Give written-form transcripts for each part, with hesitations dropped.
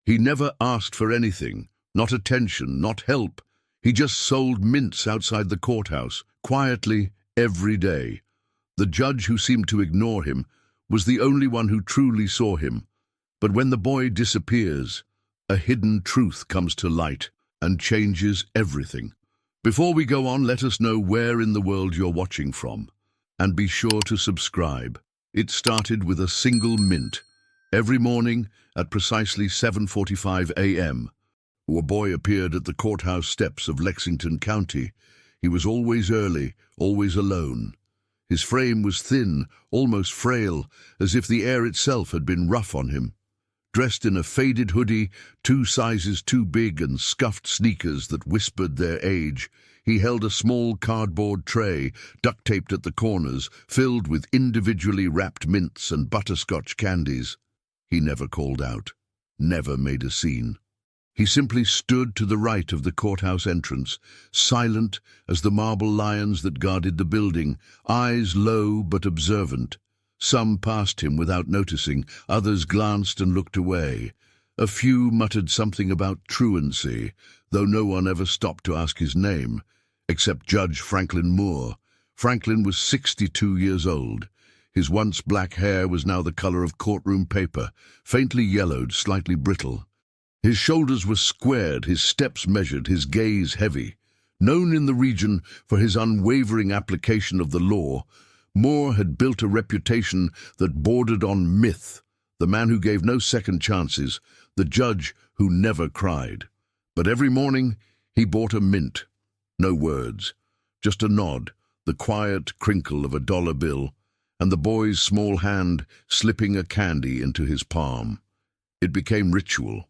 He never asked for anything, not attention, not help. He just sold mints outside the courthouse, quietly, every day. The judge, who seemed to ignore him, was the only one who truly saw him. But when the boy disappears, a hidden truth comes to light and changes everything. Before we go on, let us know where in the world you're watching from. And be sure to subscribe. It started with a single mint. Every morning at precisely 7:45 a.m., a boy appeared at the courthouse steps of Lexington County. He was always early, always alone. His frame was thin, almost frail, as if the air itself had been rough on him. Dressed in a faded hoodie, 2 sizes too big, and scuffed sneakers that whispered their age, he held a small cardboard tray, duct-taped at the corners, filled with individually wrapped mints and butterscotch candies. He never called out, never made a scene. He simply stood to the right of the courthouse entrance, silent as the marble lions that guarded the building, eyes low but observant. Some passed him without noticing, others glanced and looked away. A few muttered something about truancy, though no one ever stopped to ask his name, except Judge Franklin Moore. Franklin was 62 years old. His once black hair was now the color of courtroom paper, faintly yellowed, slightly brittle. His shoulders were squared, his steps measured, his gaze heavy. Known in the region for his unwavering application of the law, Moore had built a reputation that bordered on myth, the man who gave no second chances, the judge who never cried. But every morning he bought a mint. No words, just a nod, the quiet crinkle of a dollar bill, and the boy's small hand slipping a candy into his palm. It became ritual.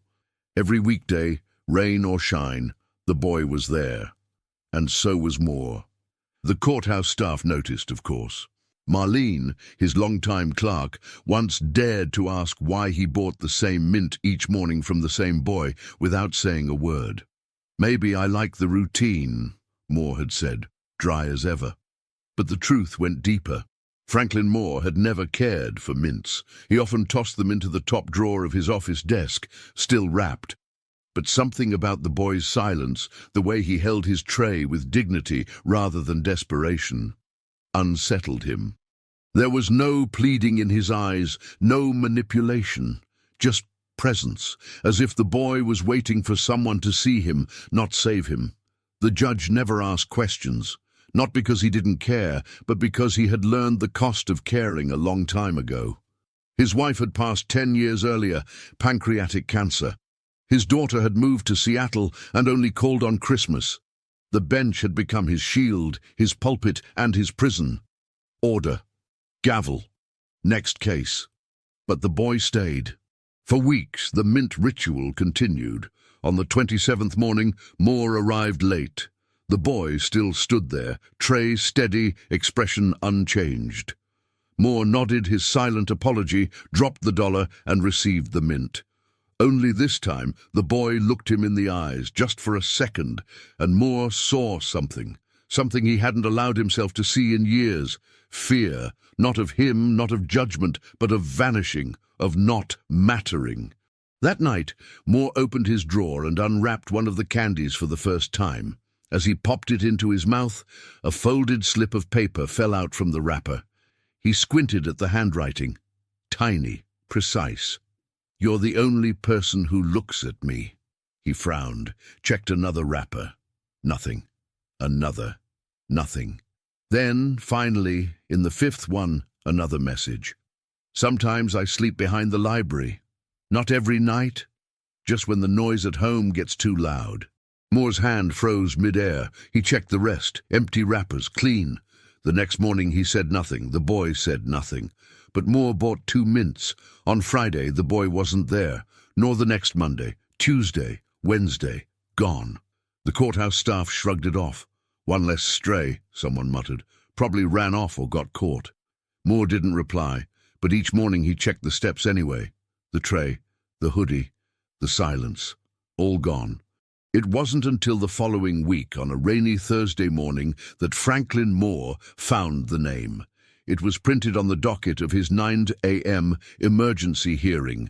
Every weekday, rain or shine, the boy was there. And so was Moore. The courthouse staff noticed, of course. Marlene, his longtime clerk, once dared to ask why he bought the same mint each morning from the same boy without saying a word. "Maybe I like the routine," Moore had said, dry as ever. But the truth went deeper. Franklin Moore had never cared for mints. He often tossed them into the top drawer of his office desk, still wrapped. But something about the boy's silence, the way he held his tray with dignity rather than desperation, unsettled him. There was no pleading in his eyes, no manipulation, just presence, as if the boy was waiting for someone to see him, not save him. The judge never asked questions, not because he didn't care, but because he had learned the cost of caring a long time ago. His wife had passed 10 years earlier, pancreatic cancer. His daughter had moved to Seattle and only called on Christmas. The bench had become his shield, his pulpit, and his prison. Order. Gavel. Next case. But the boy stayed. For weeks, the mint ritual continued. On the 27th morning, Moore arrived late. The boy still stood there, tray steady, expression unchanged. Moore nodded his silent apology, dropped the dollar, and received the mint. Only this time, the boy looked him in the eyes, just for a second, and Moore saw something he hadn't allowed himself to see in years. Fear, not of him, not of judgment, but of vanishing, of not mattering. That night, Moore opened his drawer and unwrapped one of the candies for the first time. As he popped it into his mouth, a folded slip of paper fell out from the wrapper. He squinted at the handwriting. Tiny, precise. "You're the only person who looks at me." He frowned, checked another wrapper. Nothing. Another. Nothing. Then, finally, in the 5th one, another message. "Sometimes I sleep behind the library. Not every night. Just when the noise at home gets too loud." Moore's hand froze mid-air. He checked the rest. Empty wrappers, clean. The next morning he said nothing. The boy said nothing. But Moore bought 2 mints. On Friday, the boy wasn't there, nor the next Monday, Tuesday, Wednesday, gone. The courthouse staff shrugged it off. "One less stray," someone muttered. "Probably ran off or got caught." Moore didn't reply, but each morning he checked the steps anyway. The tray, the hoodie, the silence, all gone. It wasn't until the following week, on a rainy Thursday morning, that Franklin Moore found the name. It was printed on the docket of his 9 a.m. emergency hearing.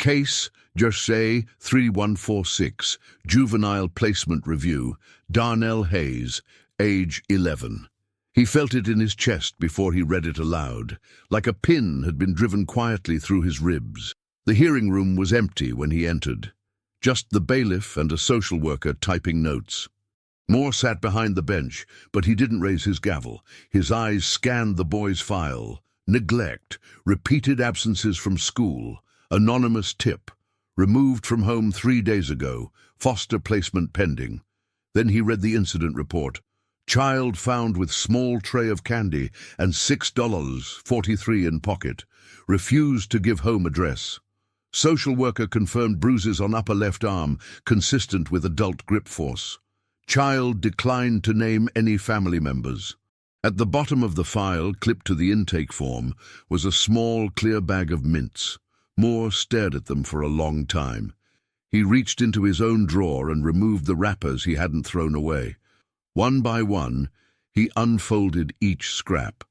Case Jersey 3146, Juvenile Placement Review, Darnell Hayes, age 11. He felt it in his chest before he read it aloud, like a pin had been driven quietly through his ribs. The hearing room was empty when he entered. Just the bailiff and a social worker typing notes. Moore sat behind the bench, but he didn't raise his gavel. His eyes scanned the boy's file. Neglect, repeated absences from school, anonymous tip, removed from home 3 days ago, foster placement pending. Then he read the incident report. Child found with small tray of candy and $6.43 in pocket. Refused to give home address. Social worker confirmed bruises on upper left arm, consistent with adult grip force. Child declined to name any family members. At the bottom of the file, clipped to the intake form, was a small, clear bag of mints. Moore stared at them for a long time. He reached into his own drawer and removed the wrappers he hadn't thrown away. One by one, he unfolded each scrap.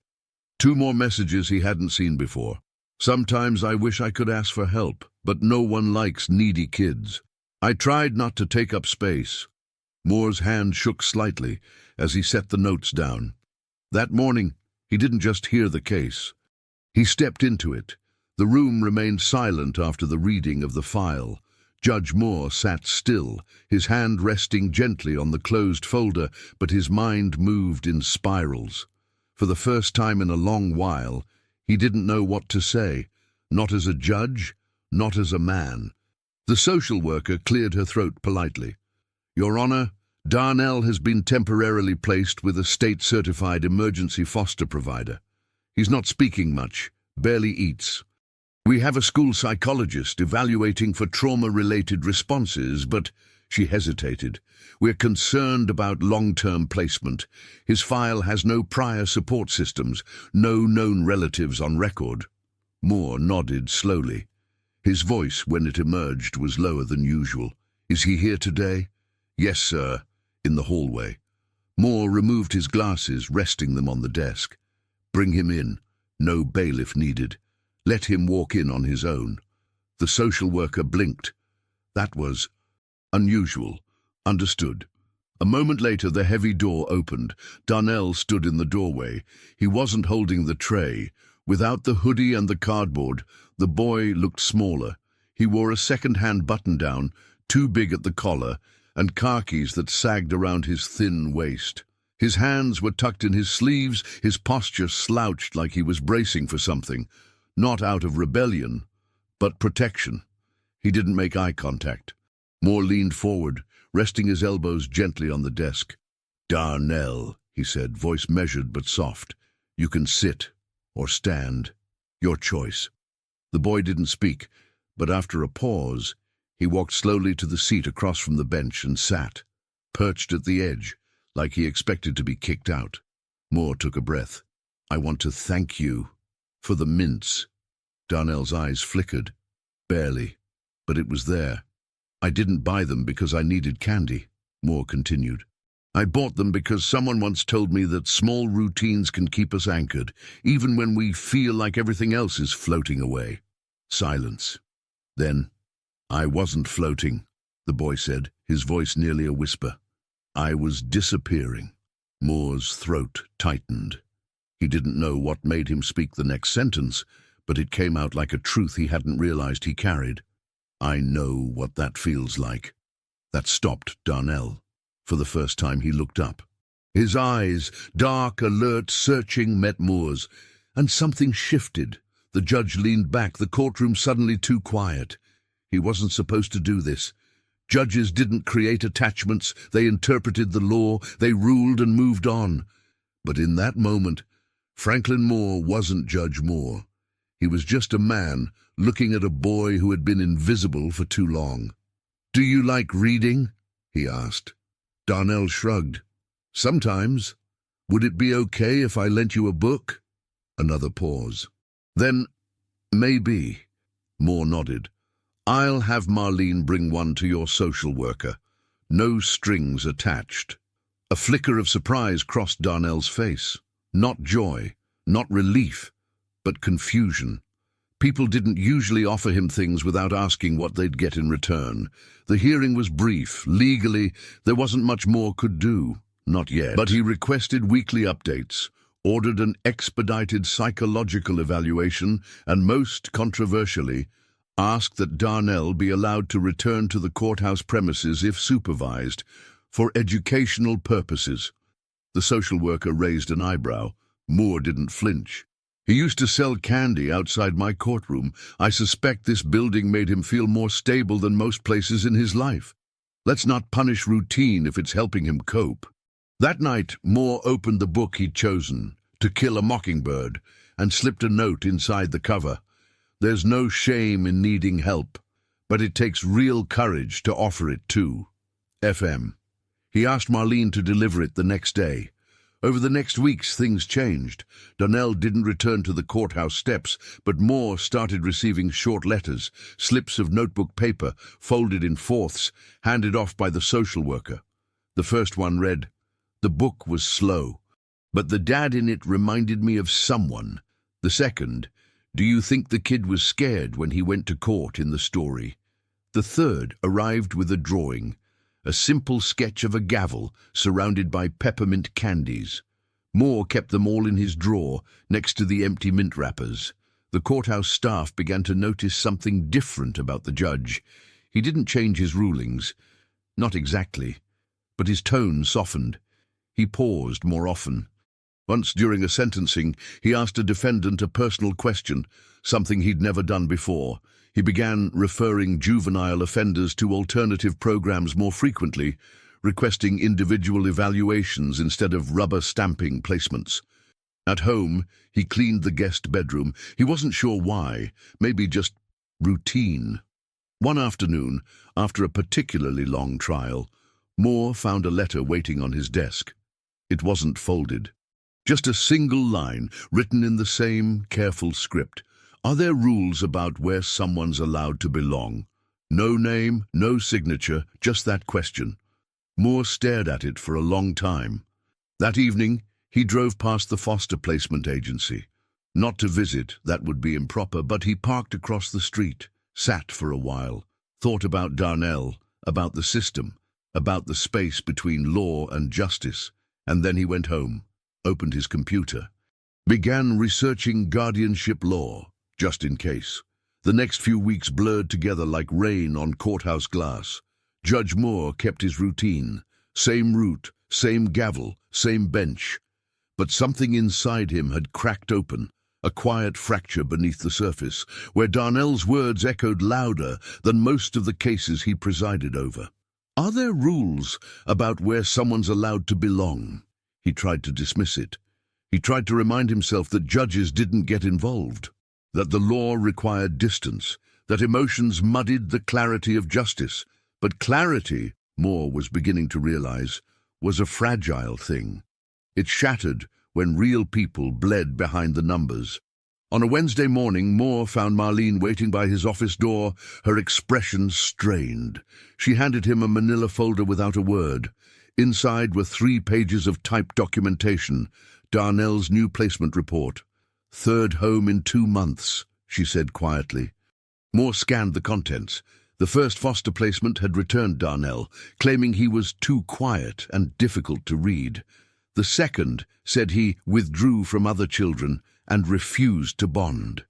2 more messages he hadn't seen before. Sometimes I wish I could ask for help, but no one likes needy kids. I tried not to take up space. Moore's hand shook slightly as he set the notes down. That morning, he didn't just hear the case. He stepped into it. The room remained silent after the reading of the file. Judge Moore sat still, his hand resting gently on the closed folder, but his mind moved in spirals. For the first time in a long while, he didn't know what to say, not as a judge, not as a man. The social worker cleared her throat politely. Your Honor, Darnell has been temporarily placed with a state-certified emergency foster provider. He's not speaking much, barely eats. We have a school psychologist evaluating for trauma-related responses, but she hesitated. We're concerned about long-term placement. His file has no prior support systems, no known relatives on record. Moore nodded slowly. His voice, when it emerged, was lower than usual. Is he here today? Yes, sir, in the hallway. Moore removed his glasses, resting them on the desk. Bring him in. No bailiff needed. Let him walk in on his own. The social worker blinked. That was unusual. Understood. A moment later, the heavy door opened. Darnell stood in the doorway. He wasn't holding the tray. Without the hoodie and the cardboard, the boy looked smaller. He wore a second-hand button-down, too big at the collar, and khakis that sagged around his thin waist. His hands were tucked in his sleeves, his posture slouched like he was bracing for something. Not out of rebellion, but protection. He didn't make eye contact. Moore leaned forward, resting his elbows gently on the desk. Darnell, he said, voice measured but soft. You can sit or stand. Your choice. The boy didn't speak, but after a pause, he walked slowly to the seat across from the bench and sat, perched at the edge, like he expected to be kicked out. Moore took a breath. I want to thank you for the mints. Darnell's eyes flickered. Barely, but it was there. I didn't buy them because I needed candy, Moore continued. I bought them because someone once told me that small routines can keep us anchored, even when we feel like everything else is floating away. Silence. Then, I wasn't floating, the boy said, his voice nearly a whisper. I was disappearing. Moore's throat tightened. He didn't know what made him speak the next sentence, but it came out like a truth he hadn't realized he carried. I know what that feels like. That stopped Darnell. For the first time he looked up. His eyes, dark, alert, searching, met Moore's, and something shifted. The judge leaned back, the courtroom suddenly too quiet. He wasn't supposed to do this. Judges didn't create attachments, they interpreted the law, they ruled and moved on. But in that moment, Franklin Moore wasn't Judge Moore. He was just a man looking at a boy who had been invisible for too long. Do you like reading? He asked. Darnell shrugged. Sometimes. Would it be okay if I lent you a book? Another pause. Then, maybe. Moore nodded. I'll have Marlene bring one to your social worker. No strings attached. A flicker of surprise crossed Darnell's face. Not joy, not relief, but confusion. People didn't usually offer him things without asking what they'd get in return. The hearing was brief. Legally, there wasn't much more could do. Not yet. But he requested weekly updates, ordered an expedited psychological evaluation, and most controversially, asked that Darnell be allowed to return to the courthouse premises if supervised, for educational purposes. The social worker raised an eyebrow. Moore didn't flinch. He used to sell candy outside my courtroom. I suspect this building made him feel more stable than most places in his life. Let's not punish routine if it's helping him cope. That night, Moore opened the book he'd chosen, To Kill a Mockingbird, and slipped a note inside the cover. There's no shame in needing help, but it takes real courage to offer it too. FM. He asked Marlene to deliver it the next day. Over the next weeks, things changed. Darnell didn't return to the courthouse steps, but Moore started receiving short letters, slips of notebook paper, folded in fourths, handed off by the social worker. The first one read, "The book was slow, but the dad in it reminded me of someone." The second, "Do you think the kid was scared when he went to court in the story?" The third arrived with a drawing, a simple sketch of a gavel surrounded by peppermint candies. Moore kept them all in his drawer, next to the empty mint wrappers. The courthouse staff began to notice something different about the judge. He didn't change his rulings. Not exactly. But his tone softened. He paused more often. Once during a sentencing, he asked a defendant a personal question, something he'd never done before. He began referring juvenile offenders to alternative programs more frequently, requesting individual evaluations instead of rubber-stamping placements. At home, he cleaned the guest bedroom. He wasn't sure why, maybe just routine. One afternoon, after a particularly long trial, Moore found a letter waiting on his desk. It wasn't folded. Just a single line, written in the same careful script. Are there rules about where someone's allowed to belong? No name, no signature, just that question. Moore stared at it for a long time. That evening, he drove past the foster placement agency. Not to visit, that would be improper, but he parked across the street, sat for a while, thought about Darnell, about the system, about the space between law and justice, and then he went home, opened his computer, began researching guardianship law. Just in case. The next few weeks blurred together like rain on courthouse glass. Judge Moore kept his routine. Same route, same gavel, same bench. But something inside him had cracked open, a quiet fracture beneath the surface, where Darnell's words echoed louder than most of the cases he presided over. Are there rules about where someone's allowed to belong? He tried to dismiss it. He tried to remind himself that judges didn't get involved, that the law required distance, that emotions muddied the clarity of justice. But clarity, Moore was beginning to realize, was a fragile thing. It shattered when real people bled behind the numbers. On a Wednesday morning, Moore found Marlene waiting by his office door, her expression strained. She handed him a manila folder without a word. Inside were 3 pages of typed documentation, Darnell's new placement report. "Third home in 2 months, she said quietly. Moore scanned the contents. The first foster placement had returned Darnell, claiming he was too quiet and difficult to read. The second said he withdrew from other children and refused to bond.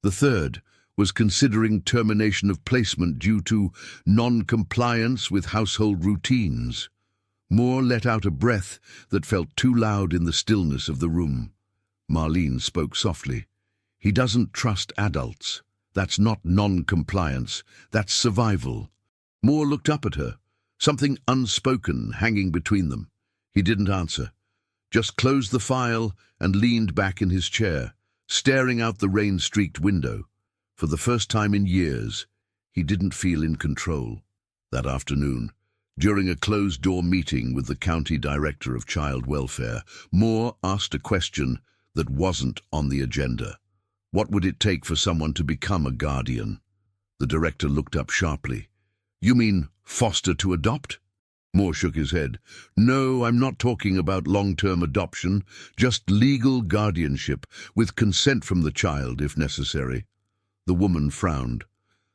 The third was considering termination of placement due to non-compliance with household routines. Moore let out a breath that felt too loud in the stillness of the room. Marlene spoke softly. "He doesn't trust adults. That's not non-compliance. That's survival." Moore looked up at her, something unspoken hanging between them. He didn't answer, just closed the file and leaned back in his chair, staring out the rain-streaked window. For the first time in years, he didn't feel in control. That afternoon, during a closed-door meeting with the county director of child welfare, Moore asked a question that wasn't on the agenda. What would it take for someone to become a guardian? The director looked up sharply. "You mean foster to adopt?" Moore shook his head. "No, I'm not talking about long-term adoption, just legal guardianship, with consent from the child if necessary." The woman frowned.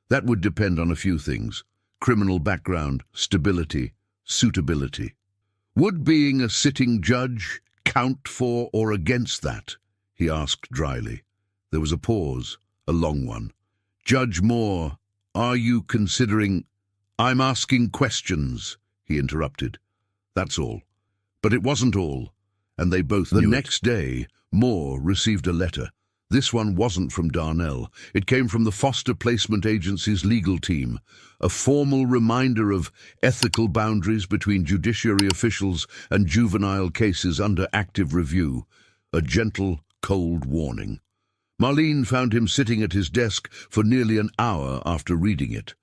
That would depend on a few things: criminal background, stability, suitability. Would being a sitting judge count for or against that? He asked dryly. There was a pause, a long one. Judge Moore, are you considering— I'm asking questions, he interrupted. That's all. But it wasn't all, and they both knew it. The next day, Moore received a letter. This one wasn't from Darnell. It came from the foster placement agency's legal team, a formal reminder of ethical boundaries between judiciary officials and juvenile cases under active review, a gentle, cold warning. Marlene found him sitting at his desk for nearly an hour after reading it.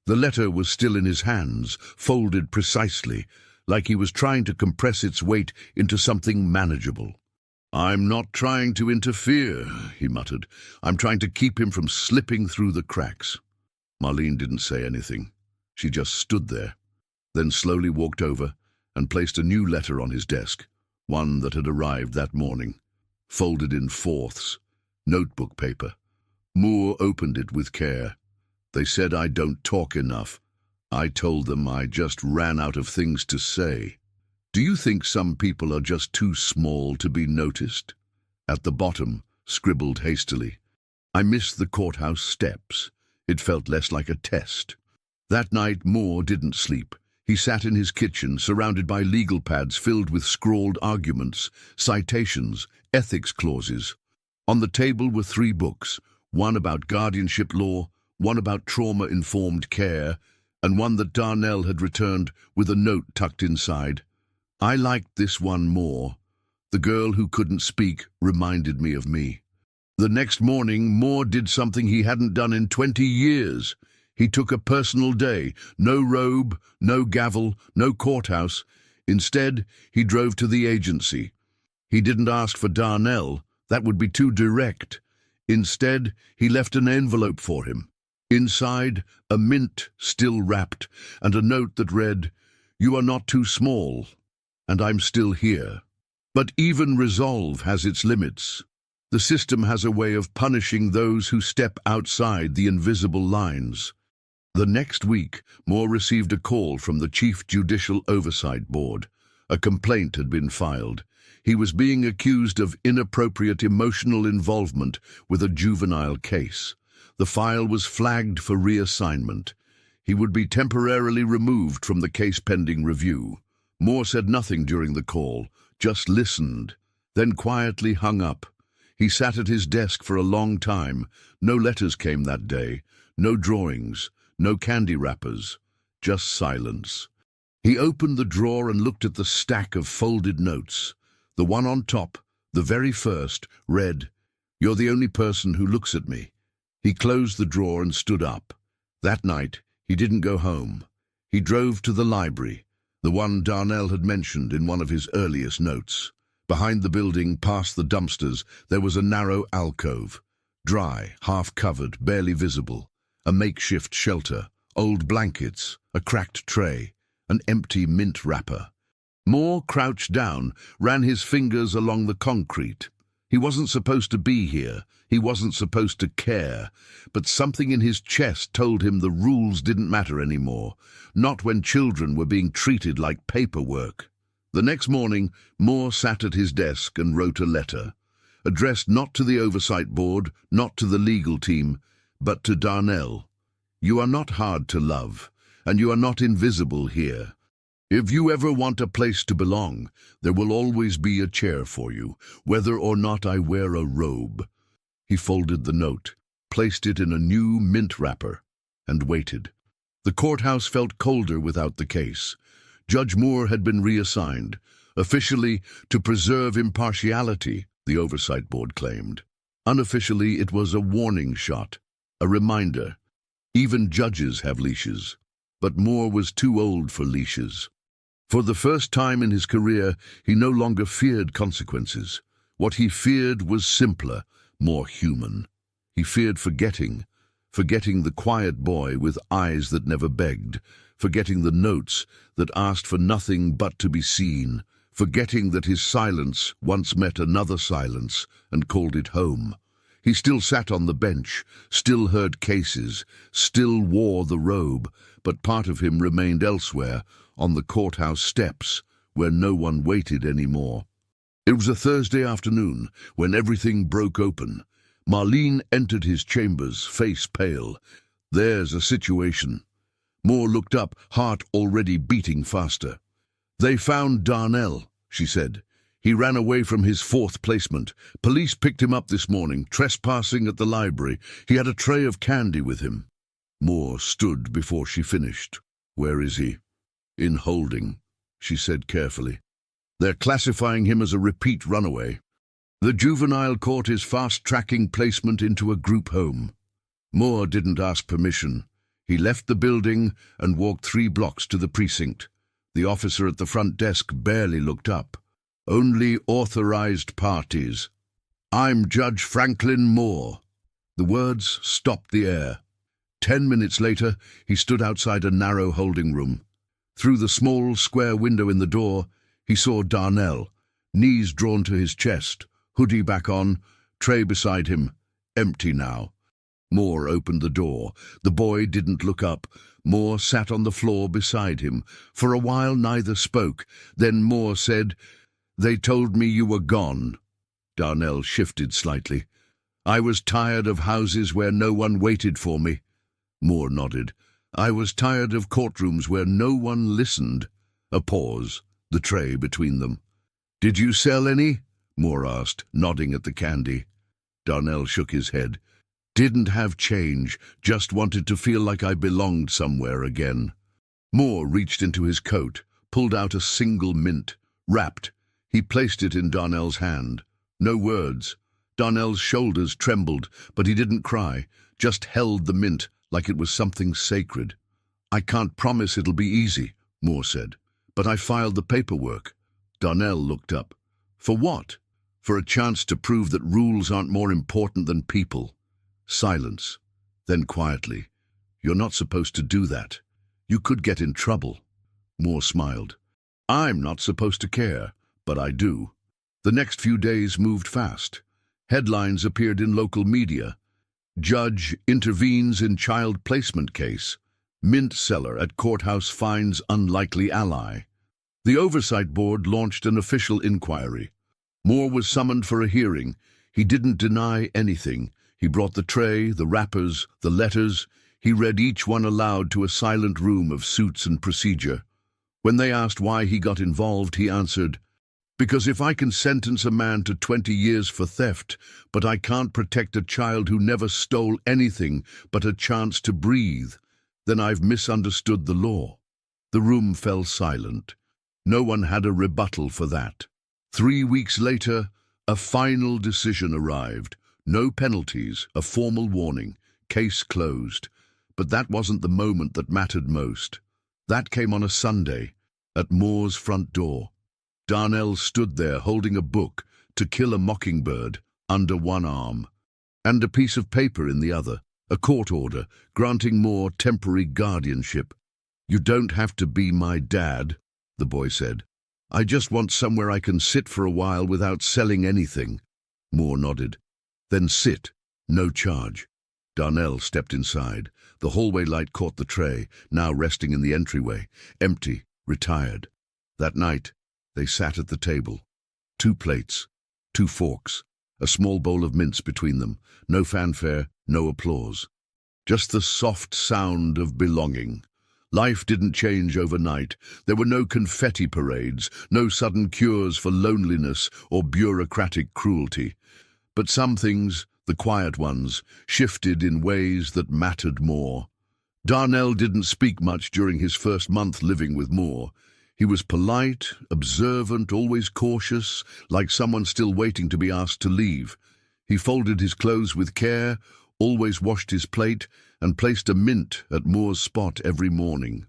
The letter was still in his hands, folded precisely, like he was trying to compress its weight into something manageable. I'm not trying to interfere, he muttered. I'm trying to keep him from slipping through the cracks. Marlene didn't say anything. She just stood there, then slowly walked over and placed a new letter on his desk, one that had arrived that morning, folded in fourths, notebook paper. Moore opened it with care. They said I don't talk enough. I told them I just ran out of things to say. Do you think some people are just too small to be noticed? At the bottom, scribbled hastily, I missed the courthouse steps. It felt less like a test. That night, Moore didn't sleep. He sat in his kitchen, surrounded by legal pads filled with scrawled arguments, citations, ethics clauses. On the table were 3 books, one about guardianship law, one about trauma-informed care, and one that Darnell had returned with a note tucked inside. I liked this one more. The girl who couldn't speak reminded me of me. The next morning, Moore did something he hadn't done in 20 years. He took a personal day. No robe, no gavel, no courthouse. Instead, he drove to the agency. He didn't ask for Darnell. That would be too direct. Instead, he left an envelope for him. Inside, a mint still wrapped, and a note that read, "You are not too small, and I'm still here." But even resolve has its limits. The system has a way of punishing those who step outside the invisible lines. The next week, Moore received a call from the Chief Judicial Oversight Board. A complaint had been filed. He was being accused of inappropriate emotional involvement with a juvenile case. The file was flagged for reassignment. He would be temporarily removed from the case pending review. Moore said nothing during the call, just listened, then quietly hung up. He sat at his desk for a long time. No letters came that day, no drawings, no candy wrappers, just silence. He opened the drawer and looked at the stack of folded notes. The one on top, the very first, read, "You're the only person who looks at me." He closed the drawer and stood up. That night, he didn't go home. He drove to the library, the one Darnell had mentioned in one of his earliest notes. Behind the building, past the dumpsters, there was a narrow alcove. Dry, half-covered, barely visible. A makeshift shelter, old blankets, a cracked tray, an empty mint wrapper. Moore crouched down, ran his fingers along the concrete. He wasn't supposed to be here. He wasn't supposed to care. But something in his chest told him the rules didn't matter anymore, not when children were being treated like paperwork. The next morning, Moore sat at his desk and wrote a letter, addressed not to the oversight board, not to the legal team, but to Darnell. You are not hard to love, and you are not invisible here. If you ever want a place to belong, there will always be a chair for you, whether or not I wear a robe. He folded the note, placed it in a new mint wrapper, and waited. The courthouse felt colder without the case. Judge Moore had been reassigned, officially to preserve impartiality, the oversight board claimed. Unofficially, it was a warning shot, a reminder. Even judges have leashes, but Moore was too old for leashes. For the first time in his career, he no longer feared consequences. What he feared was simpler, more human. He feared forgetting the quiet boy with eyes that never begged, forgetting the notes that asked for nothing but to be seen, forgetting that his silence once met another silence and called it home. He still sat on the bench, still heard cases, still wore the robe, but part of him remained elsewhere, on the courthouse steps, where no one waited anymore. It was a Thursday afternoon, when everything broke open. Marlene entered his chambers, face pale. "There's a situation." Moore looked up, heart already beating faster. "They found Darnell," she said. "He ran away from his 4th placement. Police picked him up this morning, trespassing at the library. He had a tray of candy with him." Moore stood before she finished. "Where is he?" "In holding," she said carefully. "They're classifying him as a repeat runaway. The juvenile court is fast-tracking placement into a group home." Moore didn't ask permission. He left the building and walked 3 blocks to the precinct. The officer at the front desk barely looked up. "Only authorized parties." "I'm Judge Franklin Moore." The words stopped the air. 10 minutes later, he stood outside a narrow holding room. Through the small square window in the door, he saw Darnell, knees drawn to his chest, hoodie back on, tray beside him, empty now. Moore opened the door. The boy didn't look up. Moore sat on the floor beside him. For a while neither spoke. Then Moore said, "They told me you were gone." Darnell shifted slightly. "I was tired of houses where no one waited for me." Moore nodded. "I was tired of courtrooms where no one listened." A pause, the tray between them. "Did you sell any?" Moore asked, nodding at the candy. Darnell shook his head. "Didn't have change, just wanted to feel like I belonged somewhere again." Moore reached into his coat, pulled out a single mint, wrapped. He placed it in Darnell's hand. No words. Darnell's shoulders trembled, but he didn't cry, just held the mint like it was something sacred. "I can't promise it'll be easy," Moore said, "but I filed the paperwork." Darnell looked up. "For what?" "For a chance to prove that rules aren't more important than people." Silence. Then quietly, "You're not supposed to do that. You could get in trouble." Moore smiled. "I'm not supposed to care, but I do." The next few days moved fast. Headlines appeared in local media. "Judge intervenes in child placement case." "Mint seller at courthouse finds unlikely ally." The Oversight Board launched an official inquiry. Moore was summoned for a hearing. He didn't deny anything. He brought the tray, the wrappers, the letters. He read each one aloud to a silent room of suits and procedure. When they asked why he got involved, he answered, "Because if I can sentence a man to 20 years for theft, but I can't protect a child who never stole anything but a chance to breathe, then I've misunderstood the law." The room fell silent. No one had a rebuttal for that. 3 weeks later, a final decision arrived. No penalties, a formal warning, case closed. But that wasn't the moment that mattered most. That came on a Sunday, at Moore's front door. Darnell stood there holding a book, To Kill a Mockingbird, under one arm, and a piece of paper in the other, a court order granting Moore temporary guardianship. "You don't have to be my dad," the boy said. "I just want somewhere I can sit for a while without selling anything." Moore nodded. "Then sit. No charge." Darnell stepped inside. The hallway light caught the tray, now resting in the entryway, empty, retired. That night, they sat at the table. 2 plates, 2 forks, a small bowl of mints between them. No fanfare, no applause. Just the soft sound of belonging. Life didn't change overnight. There were no confetti parades, no sudden cures for loneliness or bureaucratic cruelty. But some things, the quiet ones, shifted in ways that mattered more. Darnell didn't speak much during his first month living with Moore. He was polite, observant, always cautious, like someone still waiting to be asked to leave. He folded his clothes with care, always washed his plate, and placed a mint at Moore's spot every morning.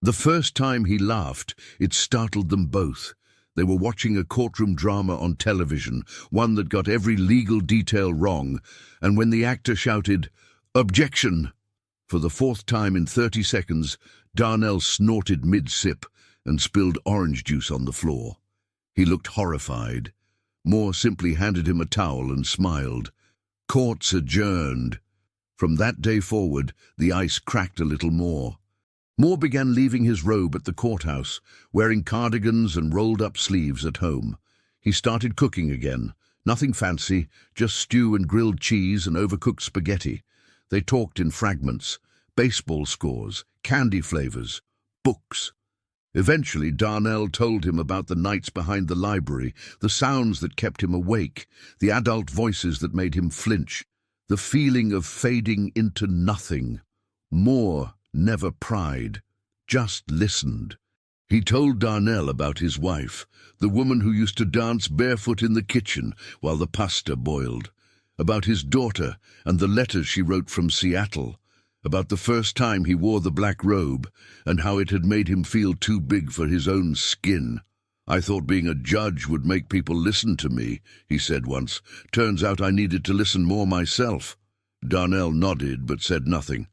The first time he laughed, it startled them both. They were watching a courtroom drama on television, one that got every legal detail wrong, and when the actor shouted, "Objection!" for the 4th time in 30 seconds, Darnell snorted mid-sip and spilled orange juice on the floor. He looked horrified. Moore simply handed him a towel and smiled. Courts adjourned. From that day forward, the ice cracked a little more. Moore began leaving his robe at the courthouse, wearing cardigans and rolled-up sleeves at home. He started cooking again. Nothing fancy, just stew and grilled cheese and overcooked spaghetti. They talked in fragments, baseball scores, candy flavors, books. Eventually, Darnell told him about the nights behind the library, the sounds that kept him awake, the adult voices that made him flinch, the feeling of fading into nothing. Moore never pried, just listened. He told Darnell about his wife, the woman who used to dance barefoot in the kitchen while the pasta boiled, about his daughter and the letters she wrote from Seattle, about the first time he wore the black robe and how it had made him feel too big for his own skin. "I thought being a judge would make people listen to me," he said once. "Turns out I needed to listen more myself." Darnell nodded but said nothing.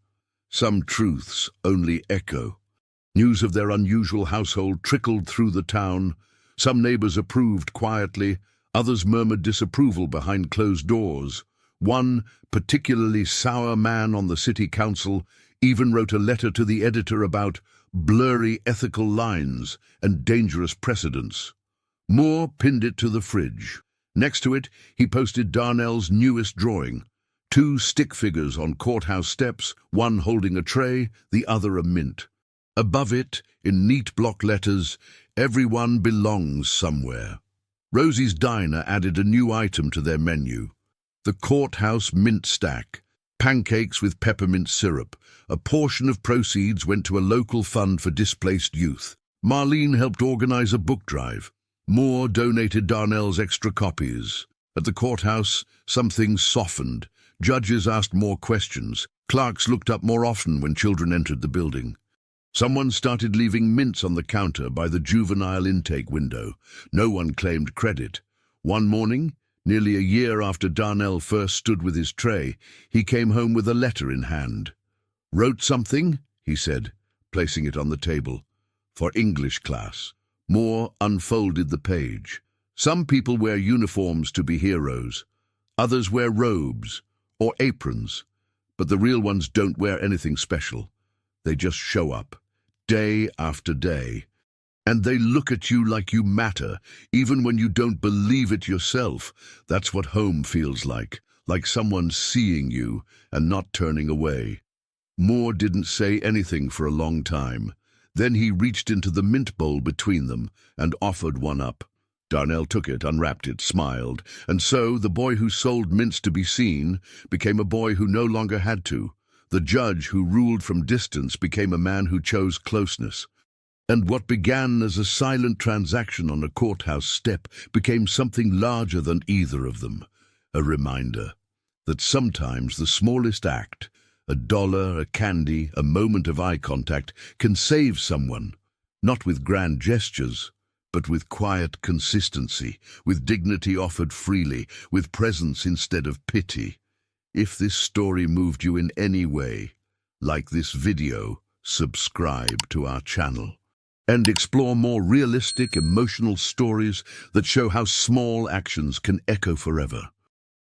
Some truths only echo. News of their unusual household trickled through the town. Some neighbors approved quietly, others murmured disapproval behind closed doors. One particularly sour man on the city council even wrote a letter to the editor about blurry ethical lines and dangerous precedents. Moore pinned it to the fridge. Next to it, he posted Darnell's newest drawing. 2 stick figures on courthouse steps, one holding a tray, the other a mint. Above it, in neat block letters, "Everyone belongs somewhere." Rosie's Diner added a new item to their menu. The courthouse mint stack, pancakes with peppermint syrup. A portion of proceeds went to a local fund for displaced youth. Marlene helped organize a book drive. Moore donated Darnell's extra copies. At the courthouse, some things softened. Judges asked more questions. Clerks looked up more often when children entered the building. Someone started leaving mints on the counter by the juvenile intake window. No one claimed credit. One morning, nearly a year after Darnell first stood with his tray, he came home with a letter in hand. "Wrote something?" he said, placing it on the table. "For English class." Moore unfolded the page. "Some people wear uniforms to be heroes. Others wear robes or aprons. But the real ones don't wear anything special. They just show up, day after day. And they look at you like you matter, even when you don't believe it yourself. That's what home feels like someone seeing you and not turning away." Moore didn't say anything for a long time. Then he reached into the mint bowl between them and offered one up. Darnell took it, unwrapped it, smiled. And so the boy who sold mints to be seen became a boy who no longer had to. The judge who ruled from distance became a man who chose closeness. And what began as a silent transaction on a courthouse step became something larger than either of them. A reminder that sometimes the smallest act, a dollar, a candy, a moment of eye contact, can save someone, not with grand gestures, but with quiet consistency, with dignity offered freely, with presence instead of pity. If this story moved you in any way, like this video, subscribe to our channel and explore more realistic, emotional stories that show how small actions can echo forever.